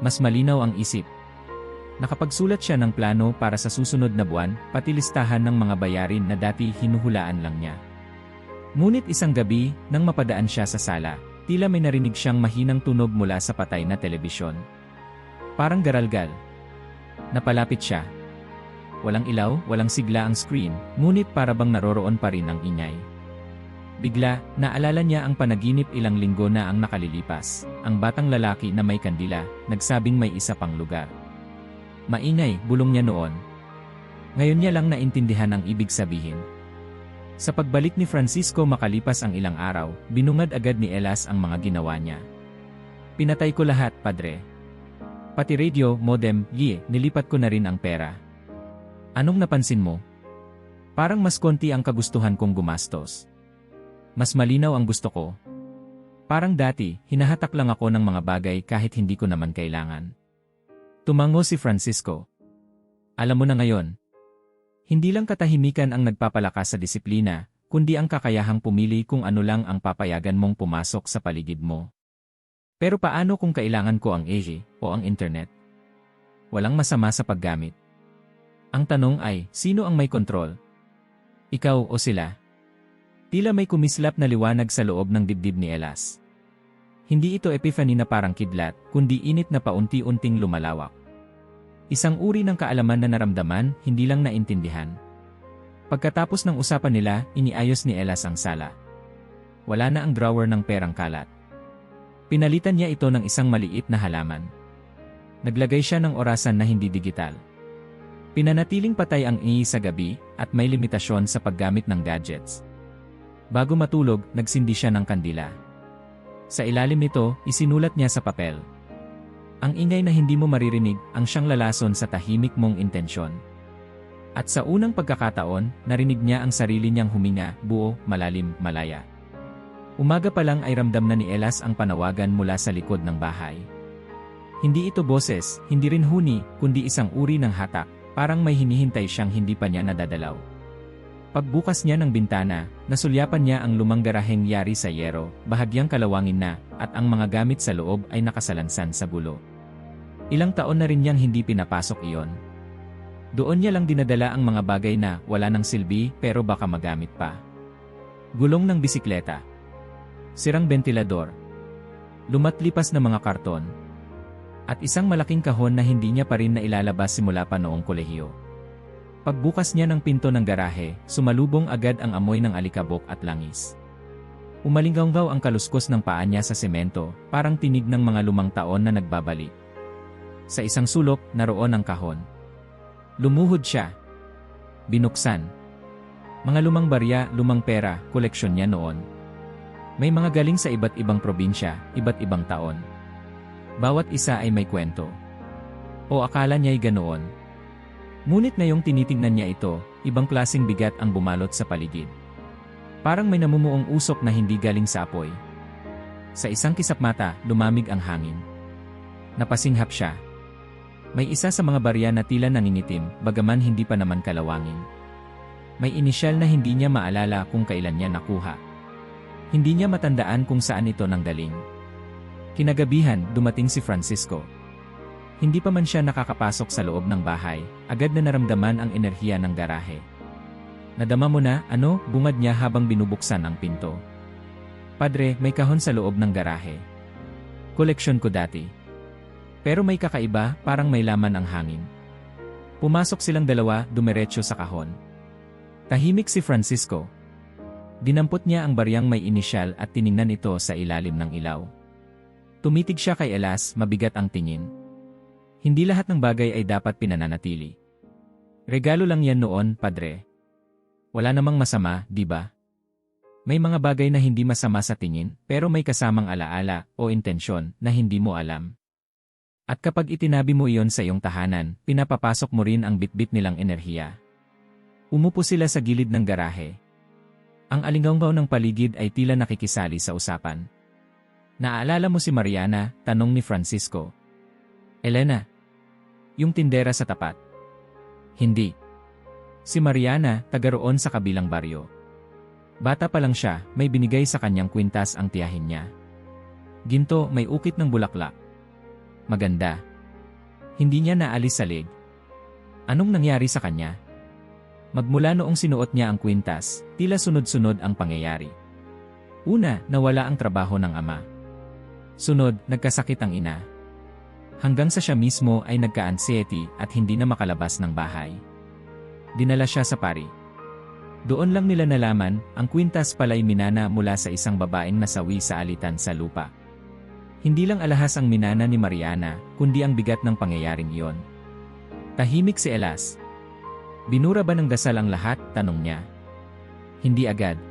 Mas malinaw ang isip. Nakapagsulat siya ng plano para sa susunod na buwan, pati listahan ng mga bayarin na dati hinuhulaan lang niya. Ngunit isang gabi, nang mapadaan siya sa sala, tila may narinig siyang mahinang tunog mula sa patay na telebisyon. Parang garalgal. Napalapit siya. Walang ilaw, walang sigla ang screen, ngunit para bang naroroon pa rin ang ingay. Bigla, naalala niya ang panaginip ilang linggo na ang nakalilipas, ang batang lalaki na may kandila, nagsabing may isa pang lugar. Maingay, bulong niya noon. Ngayon niya lang naintindihan ang ibig sabihin. Sa pagbalik ni Francisco makalipas ang ilang araw, binungad agad ni Elas ang mga ginawa niya. Pinatay ko lahat, padre. Pati radio, modem, nilipat ko na rin ang pera. Anong napansin mo? Parang mas konti ang kagustuhan kong gumastos. Mas malinaw ang gusto ko. Parang dati, hinahatak lang ako ng mga bagay kahit hindi ko naman kailangan. Tumango si Francisco. Alam mo na ngayon, hindi lang katahimikan ang nagpapalakas sa disiplina, kundi ang kakayahang pumili kung ano lang ang papayagan mong pumasok sa paligid mo. Pero paano kung kailangan ko ang AG o ang internet? Walang masama sa paggamit. Ang tanong ay, sino ang may kontrol? Ikaw o sila? Tila may kumislap na liwanag sa loob ng dibdib ni Elas. Hindi ito epiphany na parang kidlat, kundi init na paunti-unting lumalawak. Isang uri ng kaalaman na naramdaman, hindi lang naintindihan. Pagkatapos ng usapan nila, iniayos ni Elas ang sala. Wala na ang drawer ng perang kalat. Pinalitan niya ito ng isang maliit na halaman. Naglagay siya ng orasan na hindi digital. Pinanatiling patay ang ingay sa gabi, at may limitasyon sa paggamit ng gadgets. Bago matulog, nagsindi siya ng kandila. Sa ilalim nito, isinulat niya sa papel. Ang ingay na hindi mo maririnig, ang siyang lalason sa tahimik mong intensyon. At sa unang pagkakataon, narinig niya ang sarili niyang huminga, buo, malalim, malaya. Umaga pa lang ay ramdam na ni Elas ang panawagan mula sa likod ng bahay. Hindi ito boses, hindi rin huni, kundi isang uri ng hatak, parang may hinihintay siyang hindi pa niya nadadalaw. Pagbukas niya ng bintana, nasulyapan niya ang lumang garaheng yari sa yero, bahagyang kalawangin na, at ang mga gamit sa loob ay nakasalansan sa gulo. Ilang taon na rin niyang hindi pinapasok iyon. Doon niya lang dinadala ang mga bagay na wala ng silbi pero baka magamit pa. Gulong ng bisikleta. Sirang bentilador. Lumatlipas na mga karton. At isang malaking kahon na hindi niya pa rin nailalabas simula pa noong kolehiyo. Pagbukas niya ng pinto ng garahe, sumalubong agad ang amoy ng alikabok at langis. Umalinggaw ang kaluskos ng paa niya sa semento, parang tinig ng mga lumang taon na nagbabalik. Sa isang sulok, naroon ang kahon. Lumuhod siya. Binuksan. Mga lumang barya, lumang pera, koleksyon niya noon. May mga galing sa iba't ibang probinsya, iba't ibang taon. Bawat isa ay may kwento. O akala niya'y ganoon. Ngunit ngayong tinitingnan niya ito, ibang klaseng bigat ang bumalot sa paligid. Parang may namumuong usok na hindi galing sa apoy. Sa isang kisapmata, lumamig ang hangin. Napasinghap siya. May isa sa mga barya na tila nangingitim, bagaman hindi pa naman kalawangin. May inisyal na hindi niya maalala kung kailan niya nakuha. Hindi niya matandaan kung saan ito nanggaling. Kinagabihan, dumating si Francisco. Hindi pa man siya nakakapasok sa loob ng bahay, agad na naramdaman ang enerhiya ng garahe. Nadama mo na, ano, bungad niya habang binubuksan ang pinto. Padre, may kahon sa loob ng garahe. Koleksyon ko dati. Pero may kakaiba, parang may laman ang hangin. Pumasok silang dalawa, dumiretso sa kahon. Tahimik si Francisco. Dinampot niya ang baryang may inisyal at tiningnan ito sa ilalim ng ilaw. Tumitig siya kay Elas, mabigat ang tingin. Hindi lahat ng bagay ay dapat pinananatili. Regalo lang yan noon, Padre. Wala namang masama, di ba? May mga bagay na hindi masama sa tingin, pero may kasamang alaala o intensyon na hindi mo alam. At kapag itinabi mo iyon sa iyong tahanan, pinapapasok mo rin ang bitbit nilang enerhiya. Umupo sila sa gilid ng garahe. Ang alinggaw ng paligid ay tila nakikisali sa usapan. Naaalala mo si Mariana? Tanong ni Francisco. Elena. Yung tindera sa tapat. Hindi. Si Mariana, taga roon sa kabilang baryo. Bata pa lang siya, may binigay sa kanyang kwintas ang tiyahin niya. Ginto, may ukit ng bulaklak. Maganda. Hindi niya naalis sa leg. Anong nangyari sa kanya? Magmula noong sinuot niya ang kwintas, tila sunod-sunod ang pangyayari. Una, nawala ang trabaho ng ama. Sunod, nagkasakit ang ina. Hanggang sa siya mismo ay nagka-anxiety at hindi na makalabas ng bahay. Dinala siya sa pari. Doon lang nila nalaman, ang kwintas pala'y minana mula sa isang babaeng nasawi sa alitan sa lupa. Hindi lang alahas ang minana ni Mariana, kundi ang bigat ng pangyayaring iyon. Tahimik si Elas. Binura ba ng dasal ang lahat? Tanong niya. Hindi agad.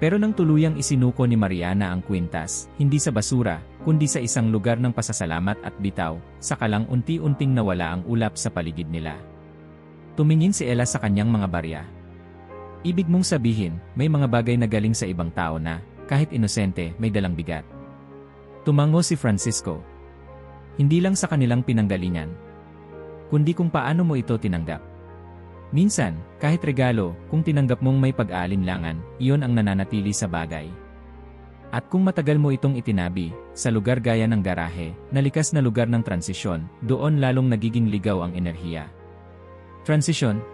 Pero nang tuluyang isinuko ni Mariana ang kwintas, hindi sa basura, kundi sa isang lugar ng pasasalamat at bitaw, saka lang unti-unting nawala ang ulap sa paligid nila. Tumingin si Elas sa kanyang mga barya. Ibig mong sabihin, may mga bagay na galing sa ibang tao na, kahit inosente, may dalang bigat. Tumango si Francisco. Hindi lang sa kanilang pinanggalingan, kundi kung paano mo ito tinanggap. Minsan, kahit regalo, kung tinanggap mong may pag-aalinlangan, iyon ang nananatili sa bagay. At kung matagal mo itong itinabi, sa lugar gaya ng garahe, na likas na lugar ng transisyon, doon lalong nagiging ligaw ang enerhiya. Transisyon?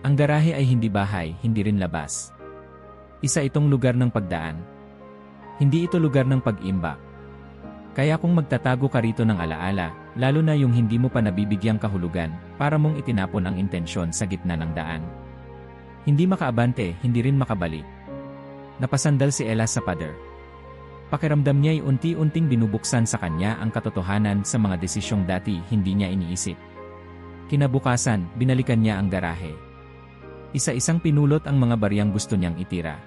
Ang garahe ay hindi bahay, hindi rin labas. Isa itong lugar ng pagdaan. Hindi ito lugar ng pag-imbak. Kaya kung magtatago ka rito ng alaala, lalo na yung hindi mo pa nabibigyang kahulugan, para mong itinapon ang intensyon sa gitna ng daan. Hindi makaabante, hindi rin makabalik. Napasandal si Ella sa pader. Pakiramdam niya ay unti-unting binubuksan sa kanya ang katotohanan sa mga desisyong dati hindi niya iniisip. Kinabukasan, binalikan niya ang garahe. Isa-isang pinulot ang mga baryang gusto niyang itira.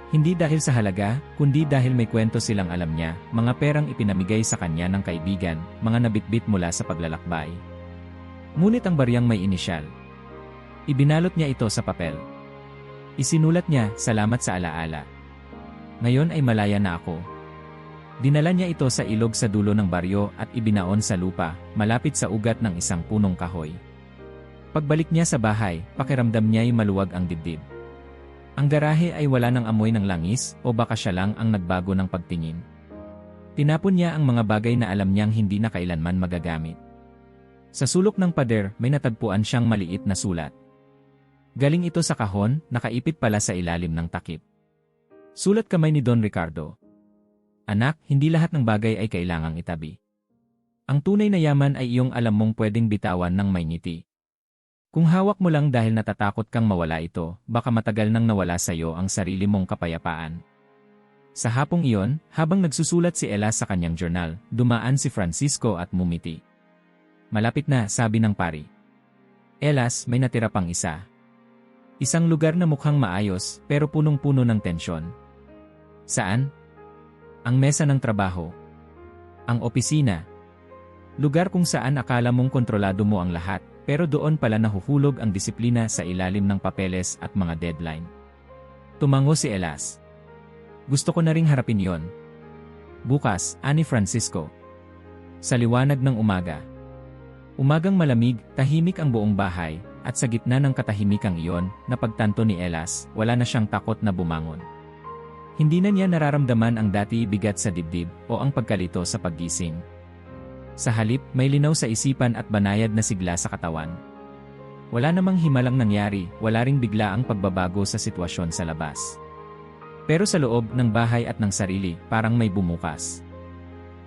Hindi dahil sa halaga, kundi dahil may kwento silang alam niya, mga perang ipinamigay sa kanya ng kaibigan, mga nabitbit mula sa paglalakbay. Ngunit ang baryang may inisyal. Ibinalot niya ito sa papel. Isinulat niya, salamat sa alaala. Ngayon ay malaya na ako. Dinala niya ito sa ilog sa dulo ng baryo at ibinaon sa lupa, malapit sa ugat ng isang punong kahoy. Pagbalik niya sa bahay, pakiramdam niya ay maluwag ang dibdib. Ang garahe ay wala ng amoy ng langis o baka siya lang ang nagbago ng pagtingin. Tinapon niya ang mga bagay na alam niyang hindi na kailanman magagamit. Sa sulok ng pader, may natagpuan siyang maliit na sulat. Galing ito sa kahon, nakaipit pala sa ilalim ng takip. Sulat kamay ni Don Ricardo. Anak, hindi lahat ng bagay ay kailangang itabi. Ang tunay na yaman ay iyong alam mong pwedeng bitawan ng may ngiti. Kung hawak mo lang dahil natatakot kang mawala ito, baka matagal nang nawala sa iyo ang sarili mong kapayapaan. Sa hapong iyon, habang nagsusulat si Ella sa kanyang journal, dumaan si Francisco at mumiti. Malapit na, sabi ng pari. Elas, may natira pang isa. Isang lugar na mukhang maayos pero punong-puno ng tensyon. Saan? Ang mesa ng trabaho. Ang opisina. Lugar kung saan akala mong kontrolado mo ang lahat, pero doon pala nahuhulog ang disiplina sa ilalim ng papeles at mga deadline. Tumango si Elas. Gusto ko na ring harapin yon. Bukas, ani Francisco. Sa liwanag ng umaga. Umagang malamig, tahimik ang buong bahay, at sa gitna ng katahimikang iyon, napagtanto ni Elas, wala na siyang takot na bumangon. Hindi na niya nararamdaman ang dati bigat sa dibdib o ang pagkalito sa paggising. Sa halip, may linaw sa isipan at banayad na sigla sa katawan. Wala namang himalang nangyari, wala ring bigla ang pagbabago sa sitwasyon sa labas. Pero sa loob ng bahay at ng sarili, parang may bumukas.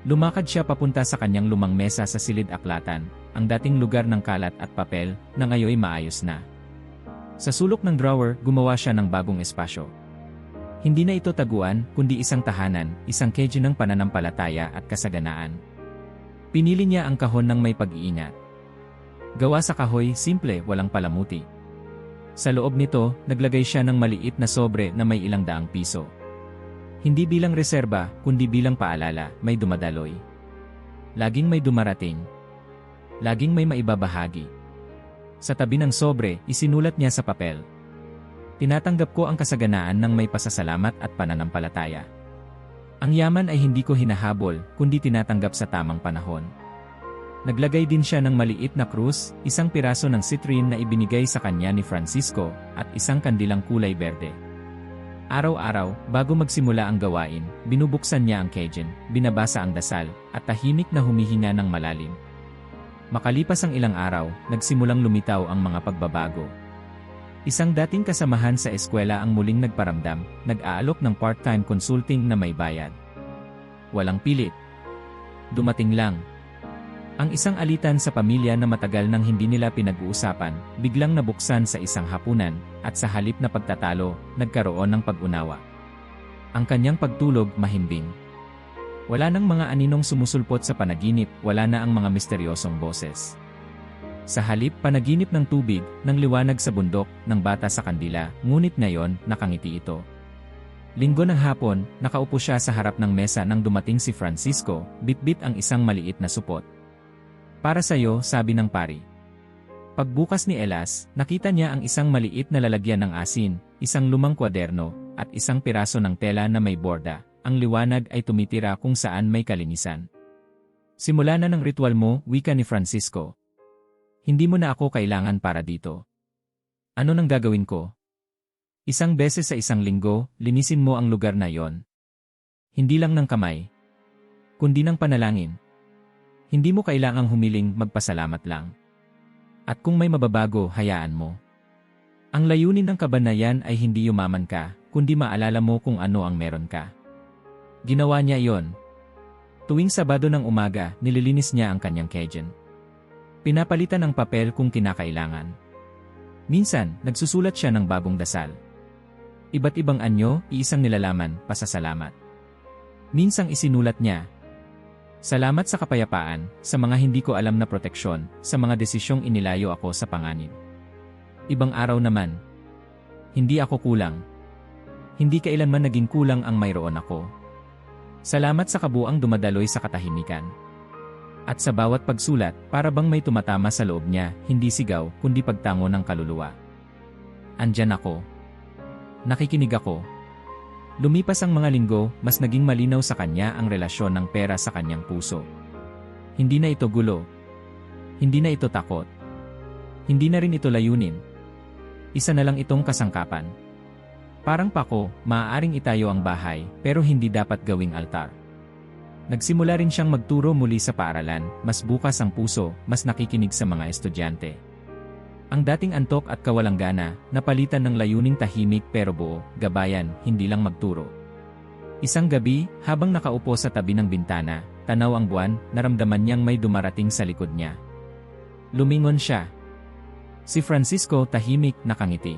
Lumakad siya papunta sa kanyang lumang mesa sa silid-aklatan, ang dating lugar ng kalat at papel, na ngayoy maayos na. Sa sulok ng drawer, gumawa siya ng bagong espasyo. Hindi na ito taguan, kundi isang tahanan, isang keji ng pananampalataya at kasaganaan. Pinili niya ang kahon ng may pag-iingat. Gawa sa kahoy, simple, walang palamuti. Sa loob nito, naglagay siya ng maliit na sobre na may ilang daang piso. Hindi bilang reserba, kundi bilang paalala, may dumadaloy. Laging may dumarating. Laging may maibabahagi. Sa tabi ng sobre, isinulat niya sa papel. Tinatanggap ko ang kasaganaan ng may pasasalamat at pananampalataya. Ang yaman ay hindi ko hinahabol, kundi tinatanggap sa tamang panahon. Naglagay din siya ng maliit na krus, isang piraso ng citrine na ibinigay sa kanya ni Francisco, at isang kandilang kulay berde. Araw-araw, bago magsimula ang gawain, binubuksan niya ang kejin, binabasa ang dasal, at tahimik na humihinga ng malalim. Makalipas ang ilang araw, nagsimulang lumitaw ang mga pagbabago. Isang dating kasamahan sa eskwela ang muling nagparamdam, nag-aalok ng part-time consulting na may bayad. Walang pilit. Dumating lang. Ang isang alitan sa pamilya na matagal nang hindi nila pinag-uusapan, biglang nabuksan sa isang hapunan, at sa halip na pagtatalo, nagkaroon ng pag-unawa. Ang kanyang pagtulog mahimbing. Wala nang mga aninong sumusulpot sa panaginip, wala na ang mga misteryosong boses. Sa halip, panaginip ng tubig, ng liwanag sa bundok, ng bata sa kandila, ngunit ngayon, nakangiti ito. Linggo ng hapon, nakaupo siya sa harap ng mesa nang dumating si Francisco, bitbit ang isang maliit na supot. Para sa'yo, sabi ng pari. Pagbukas ni Elas, nakita niya ang isang maliit na lalagyan ng asin, isang lumang kwaderno, at isang piraso ng tela na may borda. Ang liwanag ay tumitira kung saan may kalinisan. Simula na ng ritual mo, wika ni Francisco. Hindi mo na ako kailangan para dito. Ano nang gagawin ko? Isang beses sa isang linggo, linisin mo ang lugar na yon. Hindi lang ng kamay, kundi ng panalangin. Hindi mo kailangang humiling, magpasalamat lang. At kung may mababago, hayaan mo. Ang layunin ng kabanayan ay hindi yumaman ka, kundi maalala mo kung ano ang meron ka. Ginawa niya iyon. Tuwing Sabado ng umaga, nililinis niya ang kanyang kejin. Pinapalitan ang papel kung kinakailangan. Minsan, nagsusulat siya ng bagong dasal. Iba't ibang anyo, iisang nilalaman, pasasalamat. Minsang isinulat niya, salamat sa kapayapaan, sa mga hindi ko alam na proteksyon, sa mga desisyong inilayo ako sa panganib. Ibang araw naman, hindi ako kulang. Hindi kailanman naging kulang ang mayroon ako. Salamat sa kabuang dumadaloy sa katahimikan. At sa bawat pagsulat, para bang may tumatama sa loob niya, hindi sigaw, kundi pagtango ng kaluluwa. Andyan ako. Nakikinig ako. Lumipas ang mga linggo, mas naging malinaw sa kanya ang relasyon ng pera sa kanyang puso. Hindi na ito gulo. Hindi na ito takot. Hindi na rin ito layunin. Isa na lang itong kasangkapan. Parang pako, maaaring itayo ang bahay, pero hindi dapat gawing altar. Nagsimula rin siyang magturo muli sa paaralan, mas bukas ang puso, mas nakikinig sa mga estudyante. Ang dating antok at kawalang gana, napalitan ng layuning tahimik pero buo, gabayan, hindi lang magturo. Isang gabi, habang nakaupo sa tabi ng bintana, tanaw ang buwan, naramdaman niyang may dumarating sa likod niya. Lumingon siya. Si Francisco tahimik, nakangiti.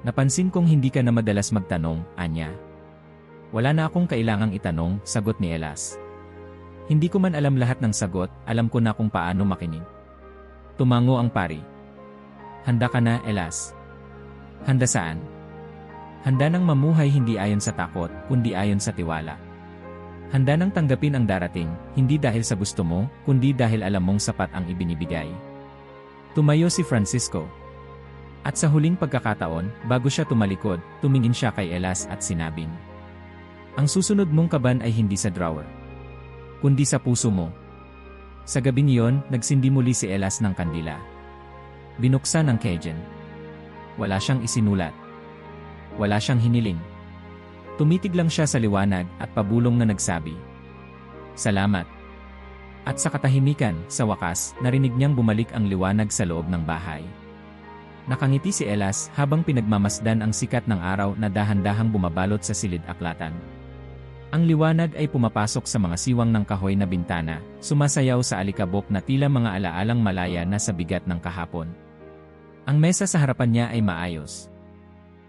Napansin kong hindi ka na madalas magtanong, anya. Wala na akong kailangang itanong, sagot ni Elas. Hindi ko man alam lahat ng sagot, alam ko na kung paano makinig. Tumango ang pari. Handa ka na, Elas? Handa saan? Handa nang mamuhay hindi ayon sa takot, kundi ayon sa tiwala. Handa nang tanggapin ang darating, hindi dahil sa gusto mo, kundi dahil alam mong sapat ang ibinibigay. Tumayo si Francisco. At sa huling pagkakataon, bago siya tumalikod, tumingin siya kay Elas at sinabing, ang susunod mong kaban ay hindi sa drawer, kundi sa puso mo. Sa gabing iyon, nagsindi muli si Elas ng kandila. Binuksan ang kejen. Wala siyang isinulat. Wala siyang hiniling. Tumitig lang siya sa liwanag at pabulong na nagsabi, salamat. At sa katahimikan, sa wakas, narinig niyang bumalik ang liwanag sa loob ng bahay. Nakangiti si Elas habang pinagmamasdan ang sikat ng araw na dahan-dahang bumabalot sa silid-aklatan. Ang liwanag ay pumapasok sa mga siwang ng kahoy na bintana, sumasayaw sa alikabok na tila mga alaalang malaya na sa bigat ng kahapon. Ang mesa sa harapan niya ay maayos.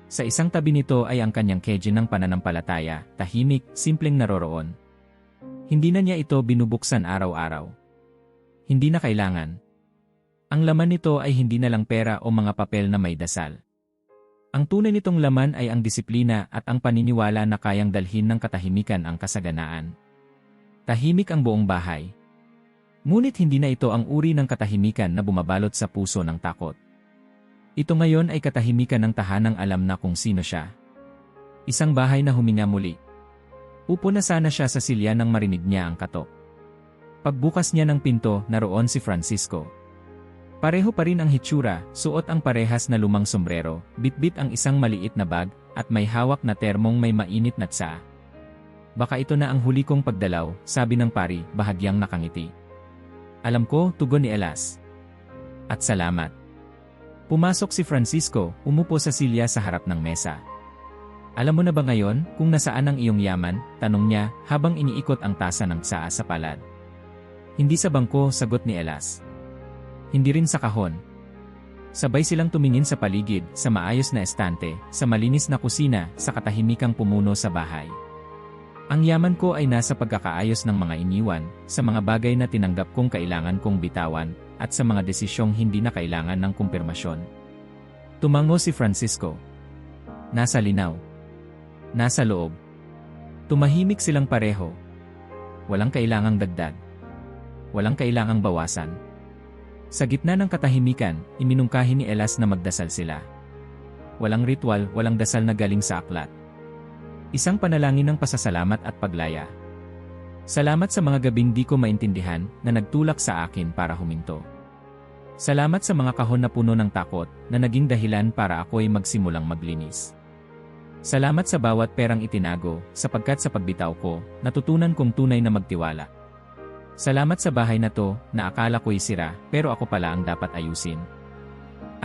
Sa isang tabi nito ay ang kanyang kejen ng pananampalataya, tahimik, simpleng naroroon. Hindi na niya ito binubuksan araw-araw. Hindi na kailangan. Ang laman nito ay hindi na lang pera o mga papel na may dasal. Ang tunay nitong laman ay ang disiplina at ang paniniwala na kayang dalhin ng katahimikan ang kasaganaan. Tahimik ang buong bahay. Ngunit hindi na ito ang uri ng katahimikan na bumabalot sa puso ng takot. Ito ngayon ay katahimikan ng tahanang alam na kung sino siya. Isang bahay na huminga muli. Upo na sana siya sa silya nang marinig niya ang katok. Pagbukas niya ng pinto, naroon si Francisco. Pareho pa rin ang hitsura, suot ang parehas na lumang sombrero, bitbit ang isang maliit na bag, at may hawak na termong may mainit na tsaa. Baka ito na ang huli kong pagdalaw, sabi ng pari, bahagyang nakangiti. Alam ko, tugon ni Elas. At salamat. Pumasok si Francisco, umupo sa silya sa harap ng mesa. Alam mo na ba ngayon kung nasaan ang iyong yaman? Tanong niya habang iniikot ang tasa ng tsaa sa palad. Hindi sa bangko, sagot ni Elas. Hindi rin sa kahon. Sabay silang tumingin sa paligid, sa maayos na estante, sa malinis na kusina, sa katahimikang pumuno sa bahay. Ang yaman ko ay nasa pagkakaayos ng mga iniwan, sa mga bagay na tinanggap kong kailangan kong bitawan, at sa mga desisyong hindi na kailangan ng kumpirmasyon. Tumango si Francisco. Nasa linaw. Nasa loob. Tumahimik silang pareho. Walang kailangang dagdag. Walang kailangang bawasan. Sa gitna ng katahimikan, iminungkahi ni Elas na magdasal sila. Walang ritual, walang dasal na galing sa aklat. Isang panalangin ng pasasalamat at paglaya. Salamat sa mga gabing di ko maintindihan na nagtulak sa akin para huminto. Salamat sa mga kahon na puno ng takot na naging dahilan para ako'y magsimulang maglinis. Salamat sa bawat perang itinago, sapagkat sa pagbitaw ko, natutunan kong tunay na magtiwala. Salamat sa bahay na to, na akala ko'y sira, pero ako pala ang dapat ayusin.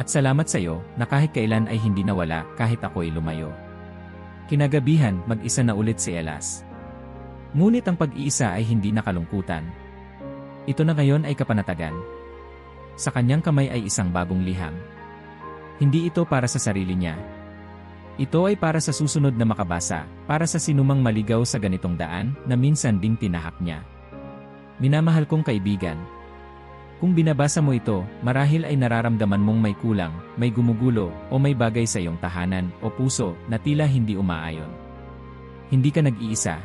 At salamat sa iyo, na kahit kailan ay hindi nawala, kahit ako'y lumayo. Kinagabihan, mag-isa na ulit si Elas. Ngunit ang pag-iisa ay hindi nakalungkutan. Ito na ngayon ay kapanatagan. Sa kanyang kamay ay isang bagong liham. Hindi ito para sa sarili niya. Ito ay para sa susunod na makabasa, para sa sinumang maligaw sa ganitong daan na minsan ding tinahak niya. Minamahal kong kaibigan. Kung binabasa mo ito, marahil ay nararamdaman mong may kulang, may gumugulo, o may bagay sa iyong tahanan o puso na tila hindi umaayon. Hindi ka nag-iisa.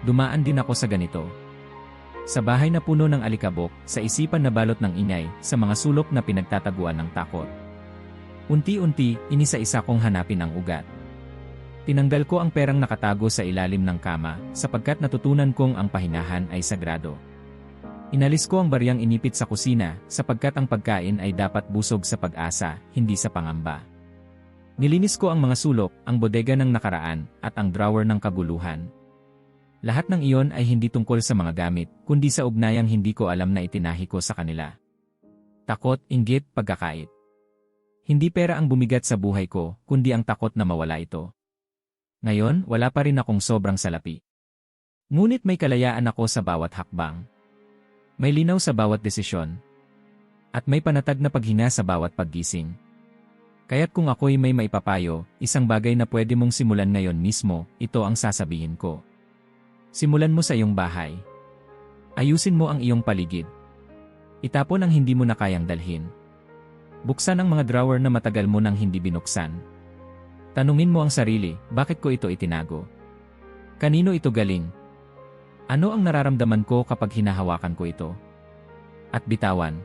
Dumaan din ako sa ganito. Sa bahay na puno ng alikabok, sa isipan na balot ng ingay, sa mga sulok na pinagtataguan ng takot. Unti-unti, inisa-isa kong hanapin ang ugat. Tinanggal ko ang perang nakatago sa ilalim ng kama, sapagkat natutunan kong ang pahinahan ay sagrado. Inalis ko ang baryang inipit sa kusina, sapagkat ang pagkain ay dapat busog sa pag-asa, hindi sa pangamba. Nilinis ko ang mga sulok, ang bodega ng nakaraan, at ang drawer ng kaguluhan. Lahat ng iyon ay hindi tungkol sa mga gamit, kundi sa ugnayang hindi ko alam na itinahi ko sa kanila. Takot, inggit, pagkakait. Hindi pera ang bumigat sa buhay ko, kundi ang takot na mawala ito. Ngayon, wala pa rin akong sobrang salapi. Ngunit may kalayaan ako sa bawat hakbang. May linaw sa bawat desisyon. At may panatag na paghina sa bawat paggising. Kaya't kung ako'y may maipapayo, isang bagay na pwede mong simulan ngayon mismo, ito ang sasabihin ko. Simulan mo sa iyong bahay. Ayusin mo ang iyong paligid. Itapon ang hindi mo na kayang dalhin. Buksan ang mga drawer na matagal mo nang hindi binuksan. Tanungin mo ang sarili, bakit ko ito itinago? Kanino ito galing? Ano ang nararamdaman ko kapag hinahawakan ko ito? At bitawan.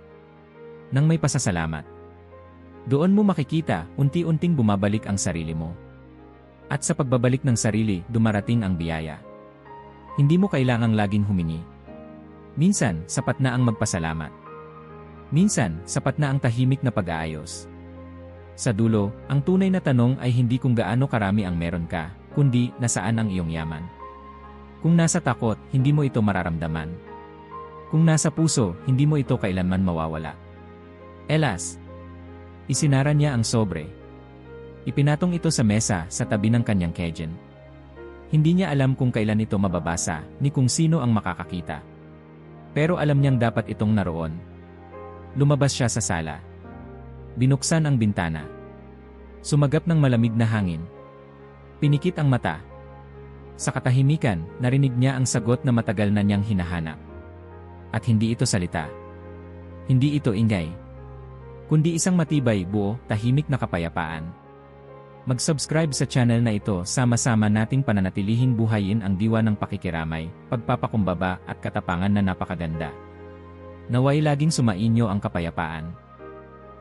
Nang may pasasalamat. Doon mo makikita, unti-unting bumabalik ang sarili mo. At sa pagbabalik ng sarili, dumarating ang biyaya. Hindi mo kailangang laging humingi. Minsan, sapat na ang magpasalamat. Minsan, sapat na ang tahimik na pag-aayos. Sa dulo, ang tunay na tanong ay hindi kung gaano karami ang meron ka, kundi nasaan ang iyong yaman. Kung nasa takot, hindi mo ito mararamdaman. Kung nasa puso, hindi mo ito kailanman mawawala. Elas. Isinara niya ang sobre. Ipinatong ito sa mesa sa tabi ng kanyang kejen. Hindi niya alam kung kailan ito mababasa, ni kung sino ang makakakita. Pero alam niyang dapat itong naroon. Lumabas siya sa sala. Binuksan ang bintana. Sumagap ng malamig na hangin. Pinikit ang mata. Sa katahimikan, narinig niya ang sagot na matagal na niyang hinahanap. At hindi ito salita. Hindi ito ingay. Kundi isang matibay, buo, tahimik na kapayapaan. Mag-subscribe sa channel na ito, sama-sama nating pananatilihing buhayin ang diwa ng pakikiramay, pagpapakumbaba at katapangan na napakaganda. Naway laging sumainyo ang kapayapaan.